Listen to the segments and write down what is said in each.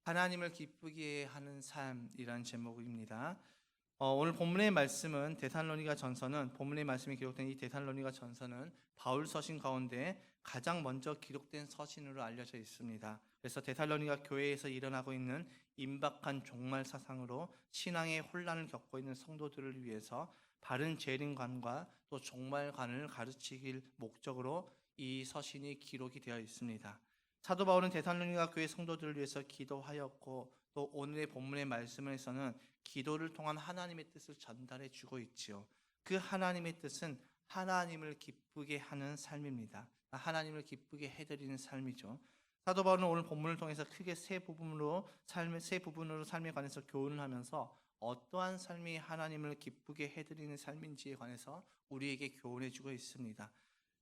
하나님을 기쁘게 하는 삶이란 제목입니다. 오늘 본문의 말씀은 데살로니가 전서는 본문의 말씀이 기록된 이 데살로니가 전서는 바울 서신 가운데 가장 먼저 기록된 서신으로 알려져 있습니다. 그래서 데살로니가 교회에서 일어나고 있는 임박한 종말 사상으로 신앙의 혼란을 겪고 있는 성도들을 위해서 바른 재림관과 또 종말관을 가르치길 목적으로 이 서신이 기록이 되어 있습니다. 사도 바울은 데살로니가 교회 성도들을 위해서 기도하였고 또 오늘의 본문의 말씀에서는 기도를 통한 하나님의 뜻을 전달해 주고 있지요. 그 하나님의 뜻은 하나님을 기쁘게 하는 삶입니다. 하나님을 기쁘게 해드리는 삶이죠. 사도 바울은 오늘 본문을 통해서 크게 세 부분으로 삶에 관해서 교훈을 하면서 어떠한 삶이 하나님을 기쁘게 해드리는 삶인지에 관해서 우리에게 교훈해 주고 있습니다.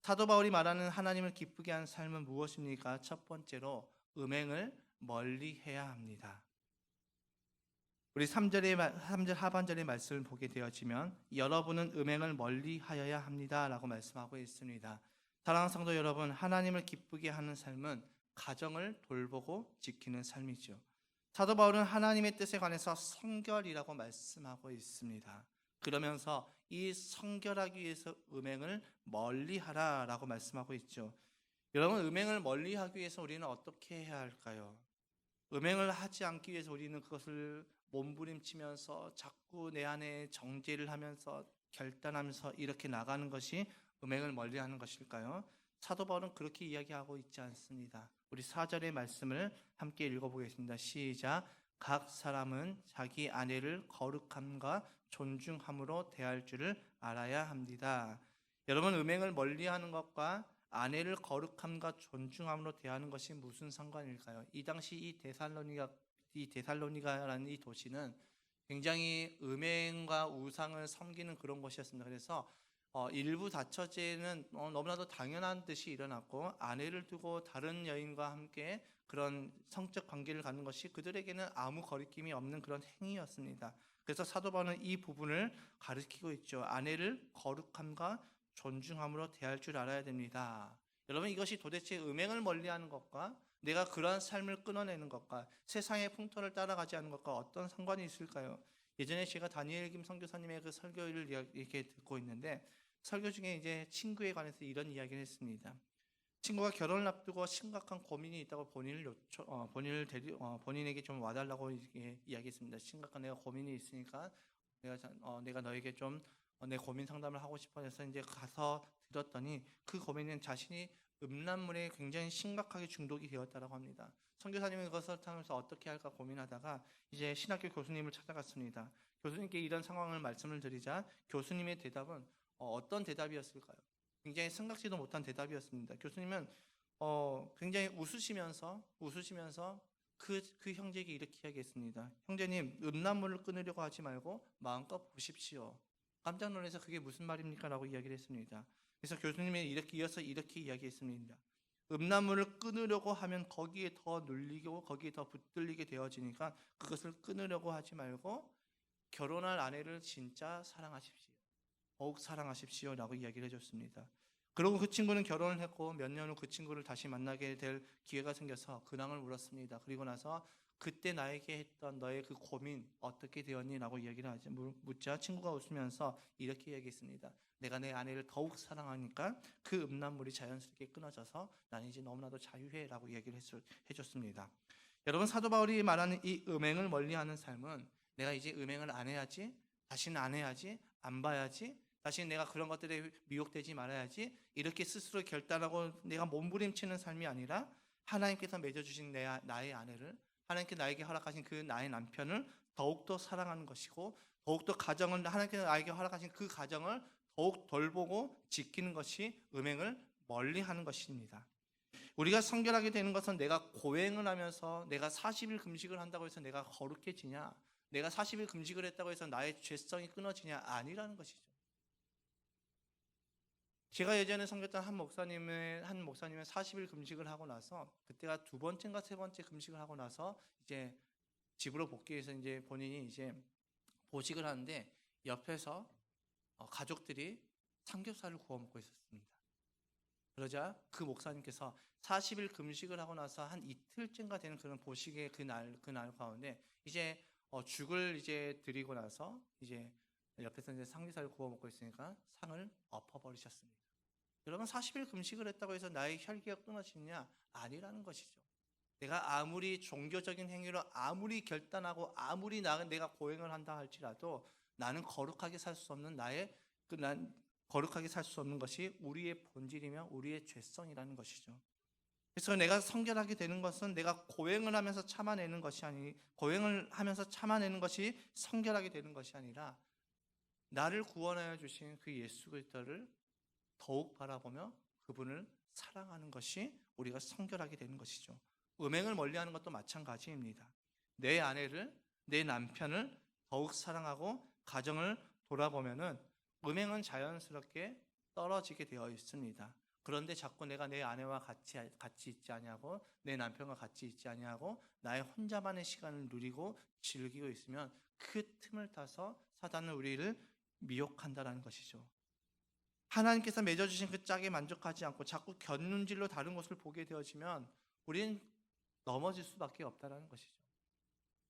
사도 바울이 말하는 하나님을 기쁘게 하는 삶은 무엇입니까? 첫 번째로 음행을 멀리해야 합니다. 우리 3절 하반절의 말씀을 보게 되어지면 여러분은 음행을 멀리하여야 합니다라고 말씀하고 있습니다. 사랑하는 성도 여러분, 하나님을 기쁘게 하는 삶은 가정을 돌보고 지키는 삶이죠. 사도 바울은 하나님의 뜻에 관해서 성결이라고 말씀하고 있습니다. 그러면서 이 성결하기 위해서 음행을 멀리하라라고 말씀하고 있죠. 여러분, 음행을 멀리하기 위해서 우리는 어떻게 해야 할까요? 음행을 하지 않기 위해서 우리는 그것을 몸부림치면서 자꾸 내 안에 정죄를 하면서 결단하면서 이렇게 나가는 것이 음행을 멀리하는 것일까요? 사도 바울은 그렇게 이야기하고 있지 않습니다. 우리 4절의 말씀을 함께 읽어보겠습니다. 시작. 각 사람은 자기 아내를 거룩함과 존중함으로 대할 줄을 알아야 합니다. 여러분, 음행을 멀리하는 것과 아내를 거룩함과 존중함으로 대하는 것이 무슨 상관일까요? 이 당시 이 데살로니가라는 이 도시는 굉장히 음행과 우상을 섬기는 그런 곳이었습니다. 그래서 일부 다처제는 너무나도 당연한 듯이 일어났고, 아내를 두고 다른 여인과 함께 그런 성적 관계를 갖는 것이 그들에게는 아무 거리낌이 없는 그런 행위였습니다. 그래서 사도 바울은 이 부분을 가르치고 있죠. 아내를 거룩함과 존중함으로 대할 줄 알아야 됩니다. 여러분, 이것이 도대체 음행을 멀리하는 것과 내가 그러한 삶을 끊어내는 것과 세상의 풍토를 따라가지 않는 것과 어떤 상관이 있을까요? 예전에 제가 다니엘 김 선교사님의 그 설교를 이렇게 듣고 있는데, 설교 중에 이제 친구에 관해서 이런 이야기를 했습니다. 친구가 결혼을 앞두고 심각한 고민이 있다고 본인에게 좀 와달라고 이야기했습니다. 심각한 내가 고민이 있으니까 내가 너에게 좀 내 고민 상담을 하고 싶어서 이제 가서 들었더니 그 고민은 자신이 음란물에 굉장히 심각하게 중독이 되었다고 합니다. 선교사님은 그것을 하면서 어떻게 할까 고민하다가 이제 신학교 교수님을 찾아갔습니다. 교수님께 이런 상황을 말씀을 드리자 교수님의 대답은 어떤 대답이었을까요? 굉장히 생각지도 못한 대답이었습니다. 교수님은 굉장히 웃으시면서 그 형제에게 이렇게 이야기했습니다. 형제님, 음란물을 끊으려고 하지 말고 마음껏 보십시오. 깜짝 놀라서 그게 무슨 말입니까? 라고 이야기를 했습니다. 그래서 교수님이 이어서 이렇게 이야기했습니다. 음란물을 끊으려고 하면 거기에 더 눌리고 거기에 더 붙들리게 되어지니까 그것을 끊으려고 하지 말고 결혼할 아내를 진짜 사랑하십시오. 더욱 사랑하십시오 라고 이야기를 해줬습니다. 그리고 그 친구는 결혼을 했고 몇 년 후 그 친구를 다시 만나게 될 기회가 생겨서 근황을 물었습니다. 그리고 나서 그때 나에게 했던 너의 그 고민 어떻게 되었니? 라고 이야기를 묻자 친구가 웃으면서 이렇게 이야기했습니다. 내가 내 아내를 더욱 사랑하니까 그 음란물이 자연스럽게 끊어져서 나는 이제 너무나도 자유해 라고 이야기를 해줬습니다. 여러분, 사도 바울이 말하는 이 음행을 멀리하는 삶은 내가 이제 음행을 안 해야지, 다시는 안 해야지, 안 봐야지, 다시 내가 그런 것들에 미혹되지 말아야지, 이렇게 스스로 결단하고 내가 몸부림치는 삶이 아니라 하나님께서 맺어주신 나의 아내를, 하나님께 나에게 허락하신 그 나의 남편을 더욱더 사랑하는 것이고, 더욱더 가정을 하나님께서 나에게 허락하신 그 가정을 더욱 돌보고 지키는 것이 음행을 멀리하는 것입니다. 우리가 성결하게 되는 것은 내가 고행을 하면서 내가 40일 금식을 한다고 해서 내가 거룩해지냐, 내가 40일 금식을 했다고 해서 나의 죄성이 끊어지냐, 아니라는 것이죠. 제가 예전에 섬겼던 한 목사님의 40일 금식을 하고 나서, 그때가 두 번째인가 세 번째 금식을 하고 나서 이제 집으로 복귀해서 이제 본인이 이제 보식을 하는데 옆에서 가족들이 삼겹살을 구워 먹고 있었습니다. 그러자 그 목사님께서 40일 금식을 하고 나서 한 이틀째인가 되는 그런 보식의 그날 가운데 이제 죽을 이제 드리고 나서 이제 옆에서 이제 삼겹살을 구워 먹고 있으니까 상을 엎어버리셨습니다. 여러분 40일 금식을 했다고 해서 나의 혈기가 끊어지느냐? 아니라는 것이죠. 내가 아무리 종교적인 행위로 아무리 결단하고 아무리 내가 고행을 한다 할지라도 나는 거룩하게 살 수 없는 거룩하게 살 수 없는 것이 우리의 본질이며 우리의 죄성이라는 것이죠. 그래서 내가 성결하게 되는 것은 내가 고행을 하면서 참아내는 것이 성결하게 되는 것이 아니라 나를 구원하여 주신 그 예수 그리스도를 더욱 바라보며 그분을 사랑하는 것이 우리가 성결하게 되는 것이죠. 음행을 멀리하는 것도 마찬가지입니다. 내 아내를, 내 남편을 더욱 사랑하고 가정을 돌아보면은 음행은 자연스럽게 떨어지게 되어 있습니다. 그런데 자꾸 내가 내 아내와 같이 있지 아니하고 내 남편과 같이 있지 아니하고 나의 혼자만의 시간을 누리고 즐기고 있으면 그 틈을 타서 사단은 우리를 미혹한다는 것이죠. 하나님께서 맺어주신 그 짝에 만족하지 않고 자꾸 곁눈질로 다른 것을 보게 되어지면 우리는 넘어질 수밖에 없다는 것이죠.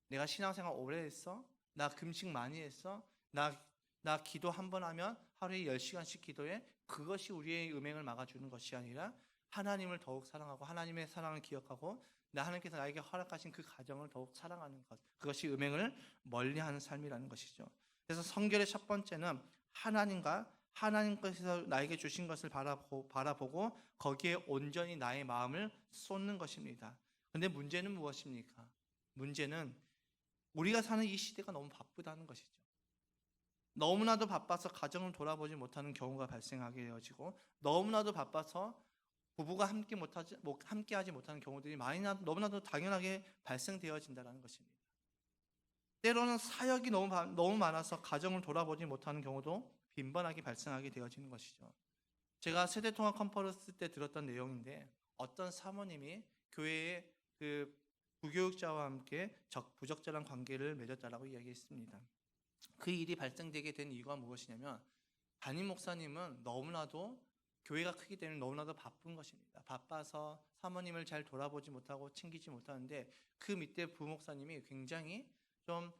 내가 신앙생활 오래 했어? 나 금식 많이 했어? 나 기도 한 번 하면 하루에 10시간씩 기도해? 그것이 우리의 음행을 막아주는 것이 아니라 하나님을 더욱 사랑하고 하나님의 사랑을 기억하고 하나님께서 나에게 허락하신 그 가정을 더욱 사랑하는 것, 그것이 음행을 멀리하는 삶이라는 것이죠. 그래서 성결의 첫 번째는 하나님께서 나에게 주신 것을 바라보고 거기에 온전히 나의 마음을 쏟는 것입니다. 그런데 문제는 무엇입니까? 문제는 우리가 사는 이 시대가 너무 바쁘다는 것이죠. 너무나도 바빠서 가정을 돌아보지 못하는 경우가 발생하게 되어지고 너무나도 바빠서 부부가 함께하지 못하는 경우들이 너무나도 당연하게 발생되어진다는 것입니다. 때로는 사역이 너무 많아서 가정을 돌아보지 못하는 경우도 빈번하게 발생하게 되어지는 것이죠. 제가 세대통합 컨퍼런스 때 들었던 내용인데 어떤 사모님이 교회에 그 부교육자와 함께 부적절한 관계를 맺었다라고 이야기했습니다. 그 일이 발생되게 된 이유가 무엇이냐면 담임 목사님은 너무나도 교회가 크기 때문에 너무나도 바쁜 것입니다. 바빠서 사모님을 잘 돌아보지 못하고 챙기지 못하는데 그 밑에 부목사님이 굉장히 좀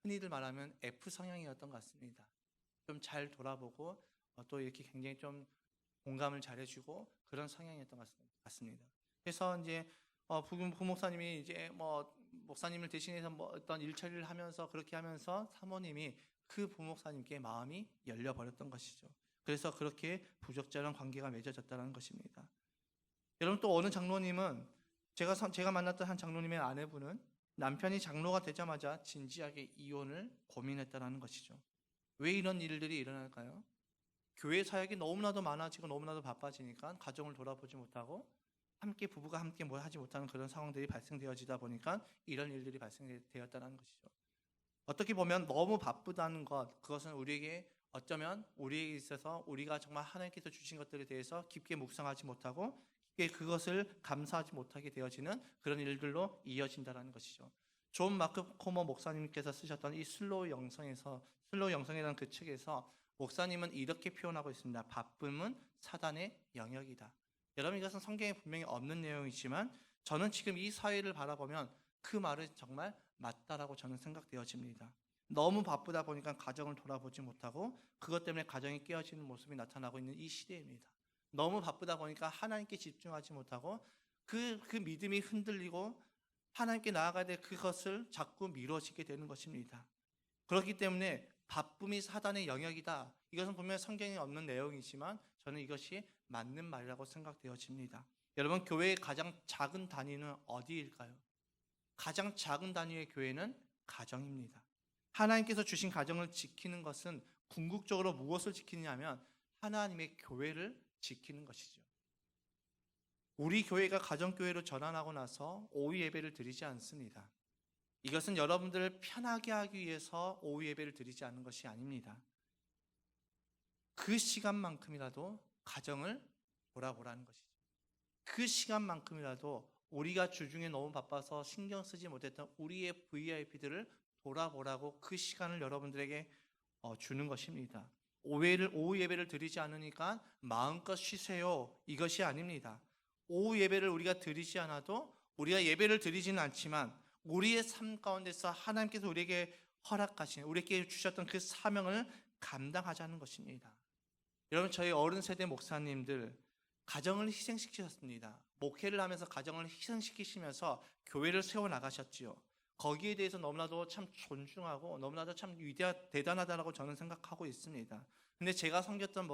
흔히들 말하면 F 성향이었던 것 같습니다. 좀 잘 돌아보고 또 이렇게 굉장히 좀 공감을 잘해주고 그런 성향이었던 것 같습니다. 그래서 이제 부목사님이 이제 목사님을 대신해서 어떤 일처리를 하면서 그렇게 하면서 사모님이 그 부목사님께 마음이 열려버렸던 것이죠. 그래서 그렇게 부적절한 관계가 맺어졌다는 것입니다. 여러분 또 어느 장로님은 제가 만났던 한 장로님의 아내분은 남편이 장로가 되자마자 진지하게 이혼을 고민했다는 것이죠. 왜 이런 일들이 일어날까요? 교회 사역이 너무나도 많아지고 너무나도 바빠지니까 가정을 돌아보지 못하고 부부가 함께 뭘 하지 못하는 그런 상황들이 발생되어지다 보니까 이런 일들이 발생되었다는 것이죠. 어떻게 보면 너무 바쁘다는 그것은 어쩌면 우리에게 있어서 우리가 정말 하나님께서 주신 것들에 대해서 깊게 묵상하지 못하고 깊게 그것을 감사하지 못하게 되어지는 그런 일들로 이어진다는 것이죠. 존 마크 코머 목사님께서 쓰셨던 이 슬로우 영성이라는 그 책에서 목사님은 이렇게 표현하고 있습니다. 바쁨은 사단의 영역이다. 여러분 이것은 성경에 분명히 없는 내용이지만 저는 지금 이 사회를 바라보면 그 말은 정말 맞다라고 저는 생각되어집니다. 너무 바쁘다 보니까 가정을 돌아보지 못하고 그것 때문에 가정이 깨어지는 모습이 나타나고 있는 이 시대입니다. 너무 바쁘다 보니까 하나님께 집중하지 못하고 그 믿음이 흔들리고 하나님께 나아가야 될 그것을 자꾸 미뤄지게 되는 것입니다. 그렇기 때문에 바쁨이 사단의 영역이다. 이것은 분명히 성경에 없는 내용이지만 저는 이것이 맞는 말이라고 생각되어집니다. 여러분 교회의 가장 작은 단위는 어디일까요? 가장 작은 단위의 교회는 가정입니다. 하나님께서 주신 가정을 지키는 것은 궁극적으로 무엇을 지키냐면 하나님의 교회를 지키는 것이죠. 우리 교회가 가정교회로 전환하고 나서 오후 예배를 드리지 않습니다. 이것은 여러분들을 편하게 하기 위해서 오후 예배를 드리지 않는 것이 아닙니다. 그 시간만큼이라도 가정을 돌아보라는 것이죠. 그 시간만큼이라도 우리가 주중에 너무 바빠서 신경 쓰지 못했던 우리의 VIP들을 돌아보라고 그 시간을 여러분들에게 주는 것입니다. 오후 예배를 드리지 않으니까 마음껏 쉬세요. 이것이 아닙니다. 오후 예배를 우리가 드리지 않아도 우리가 예배를 드리지는 않지만 우리의 삶 가운데서 하나님께서 우리에게 허락하신, 우리에게 주셨던 그 사명을 감당하자는 것입니다. 여러분, 저희 어른 세대 목사님들 가정을 희생시키셨습니다. 목회를 하면서 가정을 희생시키시면서 교회를 세워나가셨지요. 거기에 대해서 너무나도 참 존중하고 너무나도 참 대단하다라고 저는 생각하고 있습니다. 근데 제가 섬겼던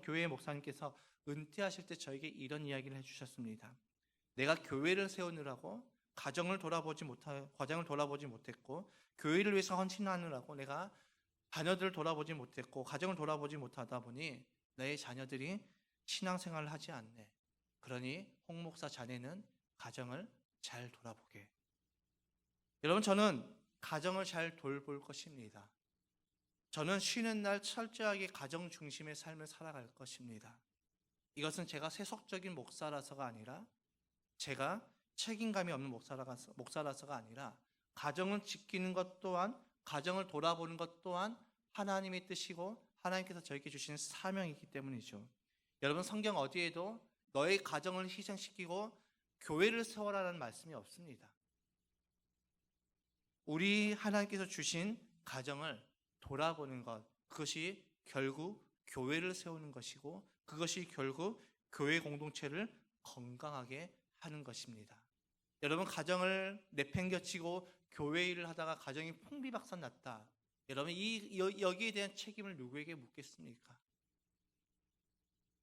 교회의 목사님께서 은퇴하실 때 저에게 이런 이야기를 해주셨습니다. 내가 교회를 세우느라고 가정을 돌아보지 못했고, 교회를 위해서 헌신하느라고 내가 자녀들을 돌아보지 못했고, 가정을 돌아보지 못하다 보니 내 자녀들이 신앙생활을 하지 않네. 그러니 홍 목사 자네는 가정을 잘 돌아보게. 여러분, 저는 가정을 잘 돌볼 것입니다. 저는 쉬는 날 철저하게 가정 중심의 삶을 살아갈 것입니다. 이것은 제가 세속적인 목사라서가 아니라, 제가 책임감이 없는 목사라서가 아니라, 가정을 지키는 것 또한, 가정을 돌아보는 것 또한 하나님의 뜻이고 하나님께서 저에게 주신 사명이기 때문이죠. 여러분, 성경 어디에도 너의 가정을 희생시키고 교회를 세워라라는 말씀이 없습니다. 우리 하나님께서 주신 가정을 돌아보는 것, 그것이 결국 교회를 세우는 것이고, 그것이 결국 교회 공동체를 건강하게 하는 것입니다. 여러분, 가정을 내팽겨치고 교회 일을 하다가 가정이 풍비박산 났다. 여러분, 여기에 대한 책임을 누구에게 묻겠습니까?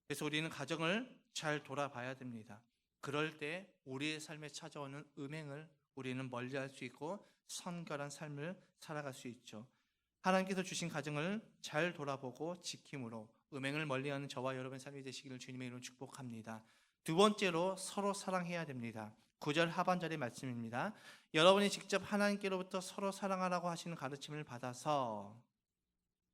그래서 우리는 가정을 잘 돌아봐야 됩니다. 그럴 때 우리의 삶에 찾아오는 음행을 우리는 멀리할 수 있고 선결한 삶을 살아갈 수 있죠. 하나님께서 주신 가정을 잘 돌아보고 지킴으로 음행을 멀리하는 저와 여러분의 삶이 되시기를 주님의 이름으로 축복합니다. 두 번째로 서로 사랑해야 됩니다. 9절 하반절의 말씀입니다. 여러분이 직접 하나님께로부터 서로 사랑하라고 하시는 가르침을 받아서,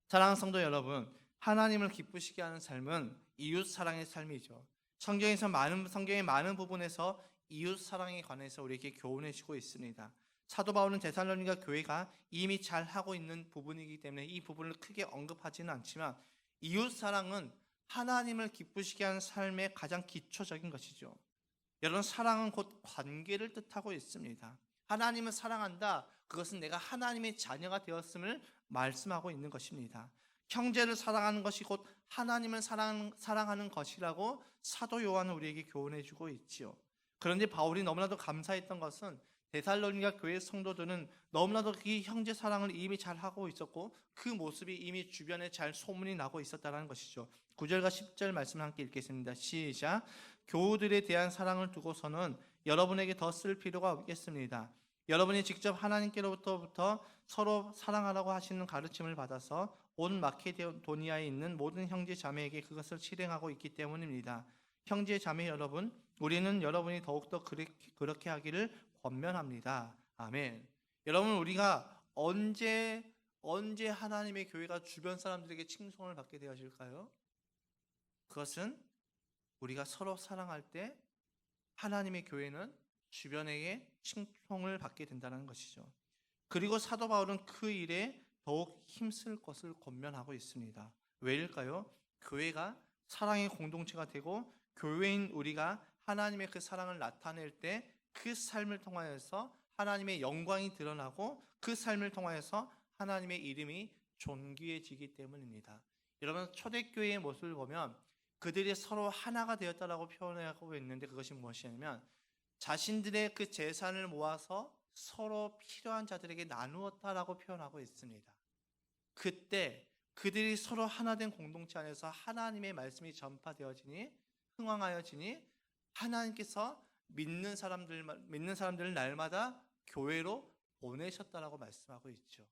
사랑하는 성도 여러분, 하나님을 기쁘시게 하는 삶은 이웃 사랑의 삶이죠. 성경의 많은 부분에서 이웃 사랑에 관해서 우리에게 교훈해 주고 있습니다. 사도 바울은 데살로니가 교회가 이미 잘 하고 있는 부분이기 때문에 이 부분을 크게 언급하지는 않지만, 이웃 사랑은 하나님을 기쁘시게 하는 삶의 가장 기초적인 것이죠. 여러분, 사랑은 곧 관계를 뜻하고 있습니다. 하나님을 사랑한다, 그것은 내가 하나님의 자녀가 되었음을 말씀하고 있는 것입니다. 형제를 사랑하는 것이 곧 하나님을 사랑하는 것이라고 사도 요한은 우리에게 교훈해 주고 있지요. 그런데 바울이 너무나도 감사했던 것은 데살로니가 교회 성도들은 너무나도 이 형제 사랑을 이미 잘 하고 있었고 그 모습이 이미 주변에 잘 소문이 나고 있었다는 것이죠. 9절과 10절 말씀을 함께 읽겠습니다. 시작. 교우들에 대한 사랑을 두고서는 여러분에게 더 쓸 필요가 없겠습니다. 여러분이 직접 하나님께로부터 서로 사랑하라고 하시는 가르침을 받아서 온 마케도니아에 있는 모든 형제 자매에게 그것을 실행하고 있기 때문입니다. 형제 자매 여러분, 우리는 여러분이 더욱더 그렇게 하기를 권면합니다. 아멘. 여러분, 우리가 언제 하나님의 교회가 주변 사람들에게 칭송을 받게 되어질까요? 그것은 우리가 서로 사랑할 때 하나님의 교회는 주변에게 칭송을 받게 된다는 것이죠. 그리고 사도 바울은 그 일에 더욱 힘쓸 것을 권면하고 있습니다. 왜일까요? 교회가 사랑의 공동체가 되고 교회인 우리가 하나님의 그 사랑을 나타낼 때 그 삶을 통하여서 하나님의 영광이 드러나고 그 삶을 통하여서 하나님의 이름이 존귀해지기 때문입니다. 여러분, 초대교회의 모습을 보면 그들이 서로 하나가 되었다라고 표현하고 있는데, 그것이 무엇이냐면 자신들의 그 재산을 모아서 서로 필요한 자들에게 나누었다라고 표현하고 있습니다. 그때 그들이 서로 하나된 공동체 안에서 하나님의 말씀이 전파되어지니 흥왕하여지니 하나님께서 믿는 사람들을 날마다 교회로 보내셨다라고 말씀하고 있죠.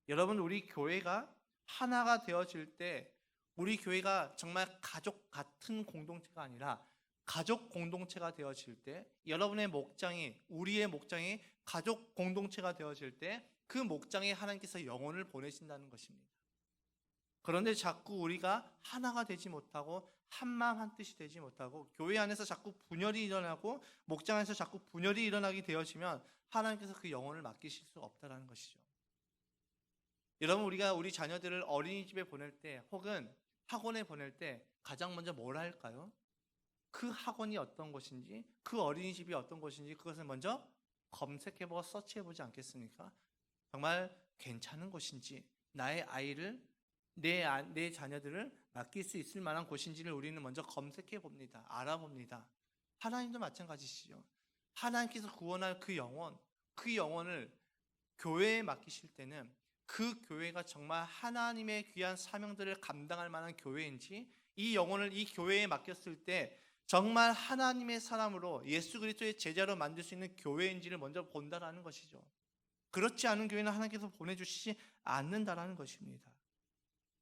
여러분, 우리 교회가 하나가 되어질 때 우리 교회가 정말 가족 같은 공동체가 아니라 가족 공동체가 되어질 때, 우리의 목장이 가족 공동체가 되어질 때 그 목장에 하나님께서 영혼을 보내신다는 것입니다. 그런데 자꾸 우리가 하나가 되지 못하고 한마음 한뜻이 되지 못하고 교회 안에서 자꾸 분열이 일어나고 목장 안에서 자꾸 분열이 일어나게 되어지면 하나님께서 그 영혼을 맡기실 수 없다는 것이죠. 여러분, 우리가 우리 자녀들을 어린이집에 보낼 때 혹은 학원에 보낼 때 가장 먼저 뭘 할까요? 그 학원이 어떤 곳인지, 그 어린이집이 어떤 곳인지 그것을 먼저 검색해보고 서치해보지 않겠습니까? 정말 괜찮은 곳인지, 나의 아이를, 내 자녀들을 맡길 수 있을 만한 곳인지를 우리는 먼저 검색해 봅니다. 알아봅니다. 하나님도 마찬가지시죠. 하나님께서 구원할 그 영혼, 그 영혼을 교회에 맡기실 때는 그 교회가 정말 하나님의 귀한 사명들을 감당할 만한 교회인지, 이 영혼을 이 교회에 맡겼을 때 정말 하나님의 사람으로 예수 그리스도의 제자로 만들 수 있는 교회인지를 먼저 본다라는 것이죠. 그렇지 않은 교회는 하나님께서 보내주시지 않는다라는 것입니다.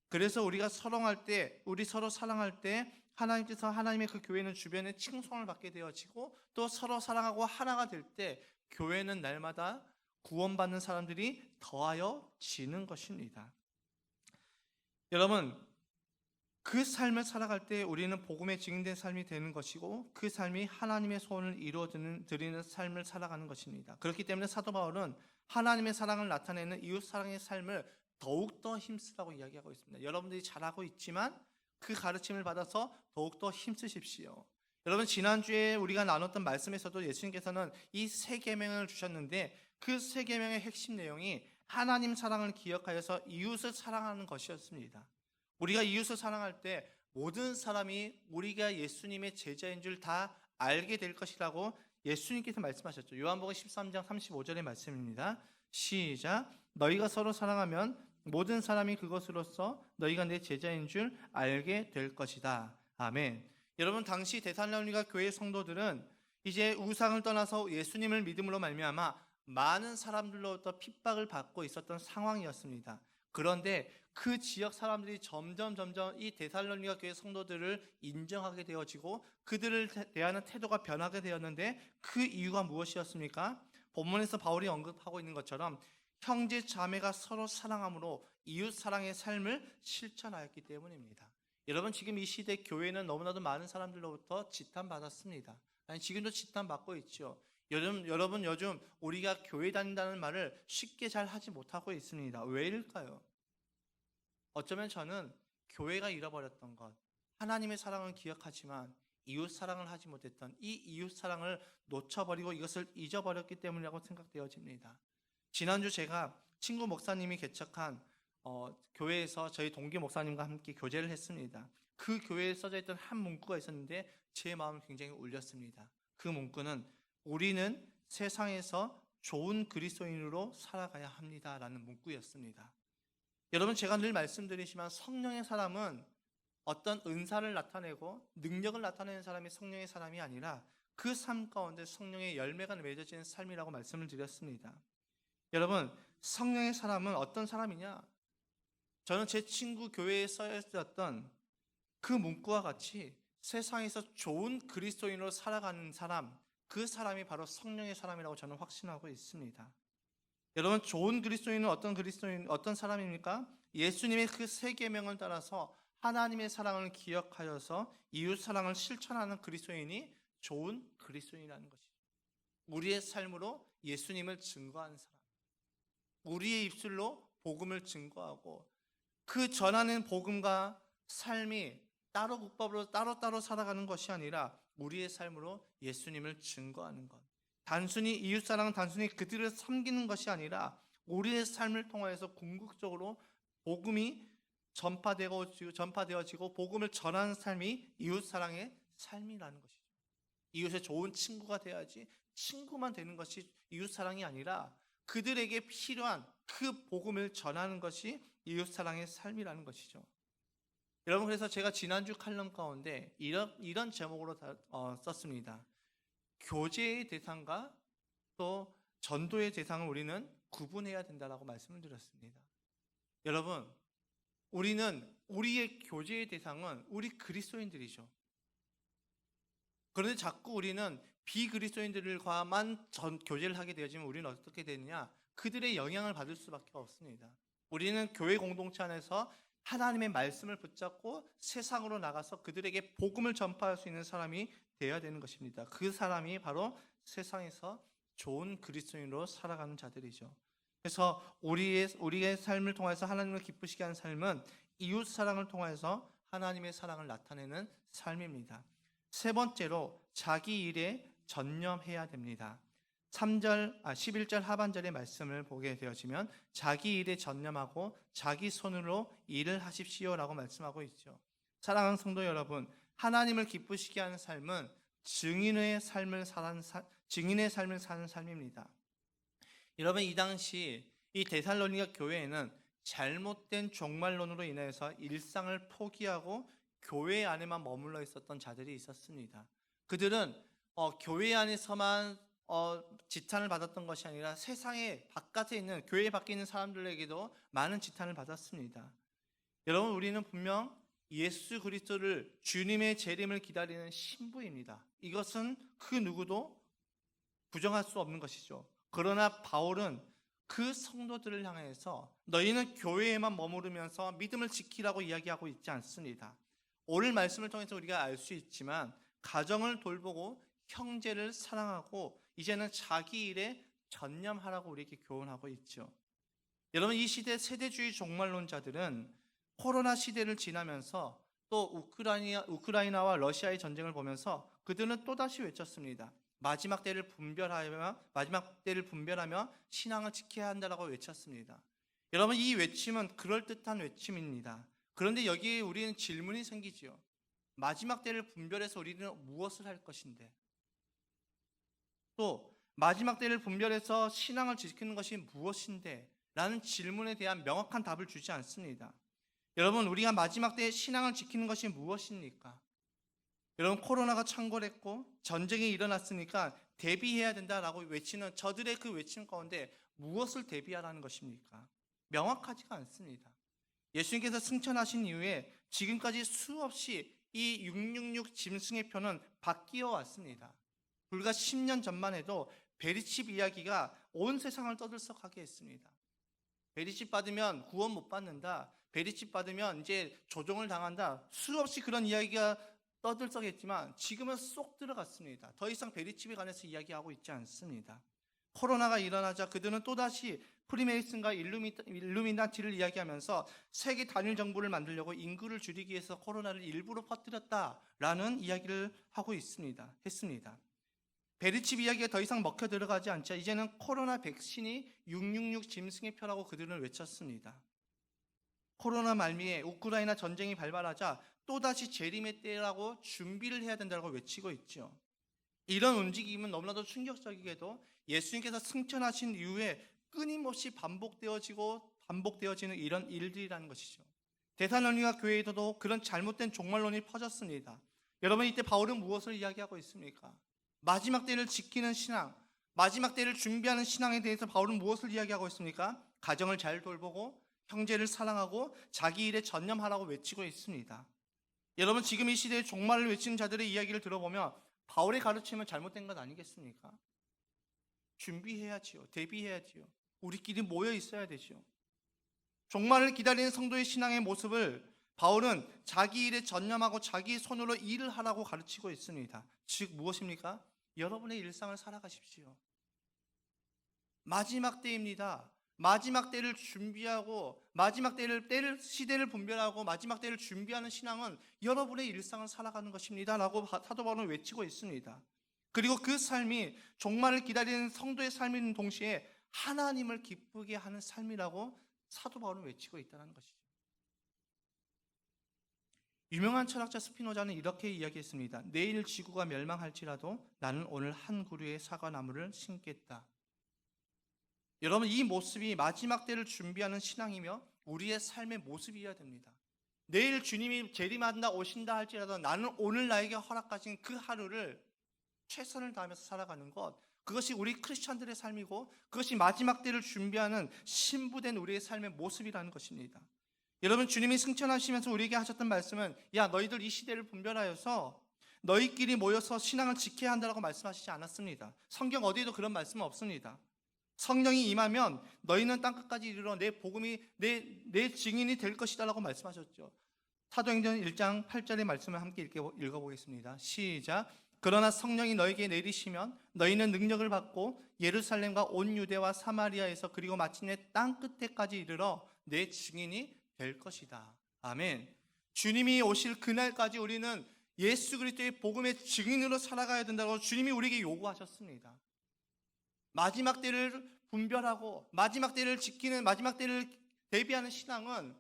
그래서 우리가 우리 서로 사랑할 때 하나님께서 하나님의 그 교회는 주변에 칭송을 받게 되어지고, 또 서로 사랑하고 하나가 될 때 교회는 날마다 구원받는 사람들이 더하여 지는 것입니다. 여러분, 그 삶을 살아갈 때 우리는 복음에 증인된 삶이 되는 것이고, 그 삶이 하나님의 소원을 이루어 드리는 삶을 살아가는 것입니다. 그렇기 때문에 사도 바울은 하나님의 사랑을 나타내는 이웃 사랑의 삶을 더욱더 힘쓰라고 이야기하고 있습니다. 여러분들이 잘하고 있지만 그 가르침을 받아서 더욱더 힘쓰십시오. 여러분, 지난주에 우리가 나눴던 말씀에서도 예수님께서는 이 세 계명을 주셨는데, 그 세 계명의 핵심 내용이 하나님 사랑을 기억하여서 이웃을 사랑하는 것이었습니다. 우리가 이웃을 사랑할 때 모든 사람이 우리가 예수님의 제자인 줄 다 알게 될 것이라고 예수님께서 말씀하셨죠. 요한복음 13장 35절의 말씀입니다. 시작. 너희가 서로 사랑하면 모든 사람이 그것으로써 너희가 내 제자인 줄 알게 될 것이다. 아멘. 여러분, 당시 데살로니가 교회 성도들은 이제 우상을 떠나서 예수님을 믿음으로 말미암아 많은 사람들로부터 핍박을 받고 있었던 상황이었습니다. 그런데 그 지역 사람들이 점점 이 데살로니가 교회 성도들을 인정하게 되어지고 그들을 대하는 태도가 변하게 되었는데, 그 이유가 무엇이었습니까? 본문에서 바울이 언급하고 있는 것처럼 형제 자매가 서로 사랑함으로 이웃 사랑의 삶을 실천하였기 때문입니다. 여러분, 지금 이 시대 교회는 너무나도 많은 사람들로부터 지탄받았습니다. 아니, 지금도 지탄받고 있죠. 여러분, 요즘 우리가 교회 다닌다는 말을 쉽게 잘 하지 못하고 있습니다. 왜일까요? 어쩌면 저는 교회가 잃어버렸던 것, 하나님의 사랑을 기억하지만 이웃 사랑을 하지 못했던 이 이웃 사랑을 놓쳐버리고 이것을 잊어버렸기 때문이라고 생각되어집니다. 지난주 제가 친구 목사님이 개척한 교회에서 저희 동기 목사님과 함께 교제를 했습니다. 그 교회에 써져 있던 한 문구가 있었는데 제 마음을 굉장히 울렸습니다. 그 문구는 우리는 세상에서 좋은 그리스도인으로 살아가야 합니다라는 문구였습니다. 여러분, 제가 늘 말씀드리지만 성령의 사람은 어떤 은사를 나타내고 능력을 나타내는 사람이 성령의 사람이 아니라 그 삶 가운데 성령의 열매가 맺어지는 삶이라고 말씀을 드렸습니다. 여러분, 성령의 사람은 어떤 사람이냐? 저는 제 친구 교회에 써있었던 그 문구와 같이 세상에서 좋은 그리스도인으로 살아가는 사람, 그 사람이 바로 성령의 사람이라고 저는 확신하고 있습니다. 여러분, 좋은 그리스도인은 어떤 사람입니까? 예수님의 그 세 계명을 따라서 하나님의 사랑을 기억하여서 이웃 사랑을 실천하는 그리스도인이 좋은 그리스도인이라는 것이죠. 우리의 삶으로 예수님을 증거하는 사람, 우리의 입술로 복음을 증거하고 그 전하는 복음과 삶이 따로 국밥으로 따로따로 살아가는 것이 아니라 우리의 삶으로 예수님을 증거하는 것. 단순히 이웃사랑은 단순히 그들을 섬기는 것이 아니라 우리의 삶을 통하여서 궁극적으로 복음이 전파되어지고 복음을 전하는 삶이 이웃사랑의 삶이라는 것이죠. 이웃의 좋은 친구가 돼야지, 친구만 되는 것이 이웃사랑이 아니라 그들에게 필요한 그 복음을 전하는 것이 이웃사랑의 삶이라는 것이죠. 여러분, 그래서 제가 지난주 칼럼 가운데 이런 제목으로 썼습니다. 교제의 대상과 또 전도의 대상을 우리는 구분해야 된다라고 말씀을 드렸습니다. 여러분, 우리의 교제의 대상은 우리 그리스도인들이죠. 그런데 자꾸 우리는 비그리스도인들과만 교제를 하게 되어지면 우리는 어떻게 되느냐? 그들의 영향을 받을 수밖에 없습니다. 우리는 교회 공동체 안에서 하나님의 말씀을 붙잡고 세상으로 나가서 그들에게 복음을 전파할 수 있는 사람이 되어야 되는 것입니다. 그 사람이 바로 세상에서 좋은 그리스도인으로 살아가는 자들이죠. 그래서 우리의 삶을 통해서 하나님을 기쁘시게 하는 삶은 이웃 사랑을 통해서 하나님의 사랑을 나타내는 삶입니다. 세 번째로 자기 일에 전념해야 됩니다. 11절 하반절의 말씀을 보게 되어지면 자기 일에 전념하고 자기 손으로 일을 하십시오라고 말씀하고 있죠. 사랑하는 성도 여러분, 하나님을 기쁘시게 하는 삶은 증인의 삶을 사는 삶입니다. 여러분, 이 당시 이 데살로니가 교회에는 잘못된 종말론으로 인해서 일상을 포기하고 교회 안에만 머물러 있었던 자들이 있었습니다. 그들은 교회 안에서만 지탄을 받았던 것이 아니라 세상에 바깥에 있는, 교회 밖에 있는 사람들에게도 많은 지탄을 받았습니다. 여러분, 우리는 분명 예수 그리스도를, 주님의 재림을 기다리는 신부입니다. 이것은 그 누구도 부정할 수 없는 것이죠. 그러나 바울은 그 성도들을 향해서 너희는 교회에만 머무르면서 믿음을 지키라고 이야기하고 있지 않습니다. 오늘 말씀을 통해서 우리가 알 수 있지만 가정을 돌보고 형제를 사랑하고 이제는 자기 일에 전념하라고 우리에게 교훈하고 있죠. 여러분, 이 시대 세대주의 종말론자들은 코로나 시대를 지나면서 또 우크라이나와 러시아의 전쟁을 보면서 그들은 또다시 외쳤습니다. 마지막 때를 분별하며 신앙을 지켜야 한다라고 외쳤습니다. 여러분, 이 외침은 그럴듯한 외침입니다. 그런데 여기에 우리는 질문이 생기지요. 마지막 때를 분별해서 우리는 무엇을 할 것인데, 또 마지막 때를 분별해서 신앙을 지키는 것이 무엇인데 라는 질문에 대한 명확한 답을 주지 않습니다. 여러분, 우리가 마지막 때에 신앙을 지키는 것이 무엇입니까? 여러분, 코로나가 창궐했고 전쟁이 일어났으니까 대비해야 된다라고 외치는 저들의 그 외침 가운데 무엇을 대비하라는 것입니까? 명확하지가 않습니다. 예수님께서 승천하신 이후에 지금까지 수없이 이 666 짐승의 표는 바뀌어 왔습니다. 불과 10년 전만 해도 베리칩 이야기가 온 세상을 떠들썩하게 했습니다. 베리칩 받으면 구원 못 받는다, 베리칩 받으면 이제 조종을 당한다, 수없이 그런 이야기가 떠들썩했지만 지금은 쏙 들어갔습니다. 더 이상 베리칩에 관해서 이야기하고 있지 않습니다. 코로나가 일어나자 그들은 또다시 프리메이슨과 일루미나티를 이야기하면서 세계 단일 정부를 만들려고 인구를 줄이기 위해서 코로나를 일부러 퍼뜨렸다라는 이야기를 하고 했습니다. 베리칩 이야기가 더 이상 먹혀 들어가지 않자 이제는 코로나 백신이 666 짐승의 표라고 그들은 외쳤습니다. 코로나 말미에 우크라이나 전쟁이 발발하자 또다시 재림의 때라고 준비를 해야 된다고 외치고 있죠. 이런 움직임은 너무나도 충격적이게도 예수님께서 승천하신 이후에 끊임없이 반복되어지는 이런 일들이라는 것이죠. 데살로니가 교회에서도 그런 잘못된 종말론이 퍼졌습니다. 여러분, 이때 바울은 무엇을 이야기하고 있습니까? 마지막 때를 지키는 신앙, 마지막 때를 준비하는 신앙에 대해서 바울은 무엇을 이야기하고 있습니까? 가정을 잘 돌보고 형제를 사랑하고 자기 일에 전념하라고 외치고 있습니다. 여러분, 지금 이 시대에 종말을 외치는 자들의 이야기를 들어보면 바울의 가르침은 잘못된 것 아니겠습니까? 준비해야지요. 대비해야지요. 우리끼리 모여 있어야 되죠. 종말을 기다리는 성도의 신앙의 모습을 바울은 자기 일에 전념하고 자기 손으로 일을 하라고 가르치고 있습니다. 즉 무엇입니까? 여러분의 일상을 살아가십시오. 마지막 때입니다. 마지막 때를 준비하고 시대를 분별하고 마지막 때를 준비하는 신앙은 여러분의 일상을 살아가는 것입니다 라고 사도 바울은 외치고 있습니다. 그리고 그 삶이 종말을 기다리는 성도의 삶인 동시에 하나님을 기쁘게 하는 삶이라고 사도 바울은 외치고 있다는 것이죠. 유명한 철학자 스피노자는 이렇게 이야기했습니다. 내일 지구가 멸망할지라도 나는 오늘 한 그루의 사과나무를 심겠다. 여러분, 이 모습이 마지막 때를 준비하는 신앙이며 우리의 삶의 모습이어야 됩니다. 내일 주님이 재림한다 오신다 할지라도 나는 오늘 나에게 허락하신 그 하루를 최선을 다하면서 살아가는 것, 그것이 우리 크리스천들의 삶이고 그것이 마지막 때를 준비하는 신부된 우리의 삶의 모습이라는 것입니다. 여러분, 주님이 승천하시면서 우리에게 하셨던 말씀은 야, 너희들 이 시대를 분별하여서 너희끼리 모여서 신앙을 지켜야 한다고 말씀하시지 않았습니다. 성경 어디에도 그런 말씀은 없습니다. 성령이 임하면 너희는 땅끝까지 이르러 내 복음이 내 증인이 될 것이다 라고 말씀하셨죠. 사도행전 1장 8절의 말씀을 함께 읽어보겠습니다. 시작. 그러나 성령이 너에게 내리시면 너희는 능력을 받고 예루살렘과 온 유대와 사마리아에서 그리고 마침내 땅 끝에까지 이르러 내 증인이 될 것이다. 아멘. 주님이 오실 그날까지 우리는 예수 그리스도의 복음의 증인으로 살아가야 된다고 주님이 우리에게 요구하셨습니다. 마지막 때를 분별하고 마지막 때를 지키는, 마지막 때를 대비하는 신앙은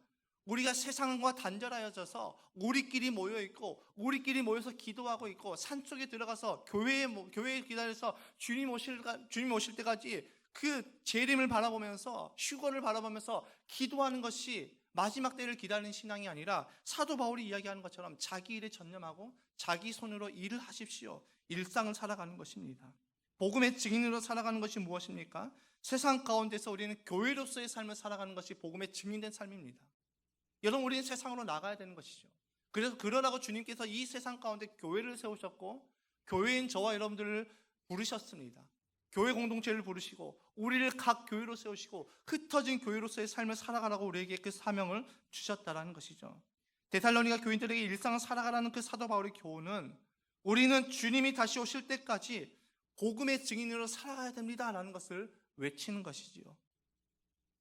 우리가 세상과 단절하여져서 우리끼리 모여 있고 우리끼리 모여서 기도하고 있고 산속에 들어가서 교회에 기다려서 주님 오실 때까지 그 재림을 바라보면서 휴거를 바라보면서 기도하는 것이 마지막 때를 기다리는 신앙이 아니라 사도 바울이 이야기하는 것처럼 자기 일에 전념하고 자기 손으로 일을 하십시오. 일상을 살아가는 것입니다. 복음의 증인으로 살아가는 것이 무엇입니까? 세상 가운데서 우리는 교회로서의 삶을 살아가는 것이 복음의 증인된 삶입니다. 여러분, 우리는 세상으로 나가야 되는 것이죠. 그래서 그러라고 주님께서 이 세상 가운데 교회를 세우셨고 교회인 저와 여러분들을 부르셨습니다. 교회 공동체를 부르시고 우리를 각 교회로 세우시고 흩어진 교회로서의 삶을 살아가라고 우리에게 그 사명을 주셨다라는 것이죠. 데살로니가 교인들에게 일상을 살아가라는 그 사도 바울의 교훈은 우리는 주님이 다시 오실 때까지 복음의 증인으로 살아가야 됩니다라는 것을 외치는 것이지요.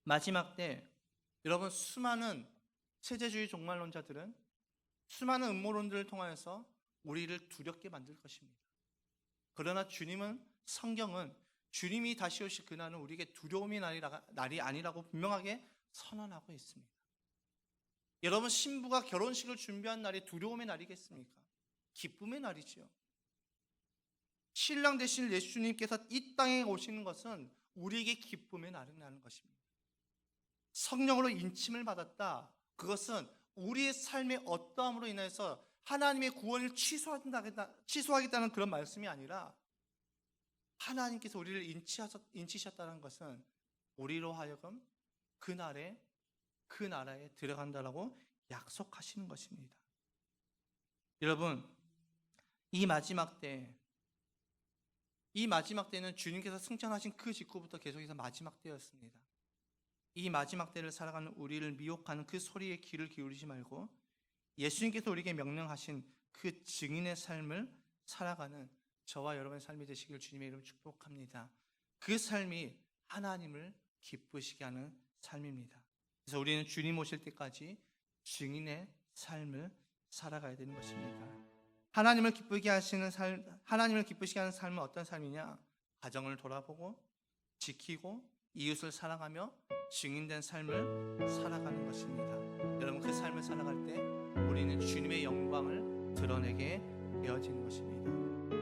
마지막 때 여러분, 수많은 세제주의 종말론자들은 수많은 음모론들을 통하여서 우리를 두렵게 만들 것입니다. 그러나 성경은 주님이 다시 오실 그날은 우리에게 두려움의 날이 아니라고 분명하게 선언하고 있습니다. 여러분, 신부가 결혼식을 준비한 날이 두려움의 날이겠습니까? 기쁨의 날이지요. 신랑 되신 예수님께서 이 땅에 오시는 것은 우리에게 기쁨의 날이라는 것입니다. 성령으로 인침을 받았다. 그것은 우리의 삶의 어떠함으로 인해서 하나님의 구원을 취소하겠다는 그런 말씀이 아니라 하나님께서 우리를 인치셨다는 것은 우리로 하여금 그 나라에 들어간다라고 약속하시는 것입니다. 여러분, 이 마지막 때는 주님께서 승천하신 그 직후부터 계속해서 마지막 때였습니다. 이 마지막 때를 살아가는 우리를 미혹하는 그 소리에 귀를 기울이지 말고 예수님께서 우리에게 명령하신 그 증인의 삶을 살아가는 저와 여러분의 삶이 되시길 주님의 이름으로 축복합니다. 그 삶이 하나님을 기쁘시게 하는 삶입니다. 그래서 우리는 주님 오실 때까지 증인의 삶을 살아가야 되는 것입니다. 하나님을 기쁘시게 하는 삶은 어떤 삶이냐? 가정을 돌아보고 지키고 이웃을 사랑하며 증인된 삶을 살아가는 것입니다. 여러분, 그 삶을 살아갈 때 우리는 주님의 영광을 드러내게 되어지는 것입니다.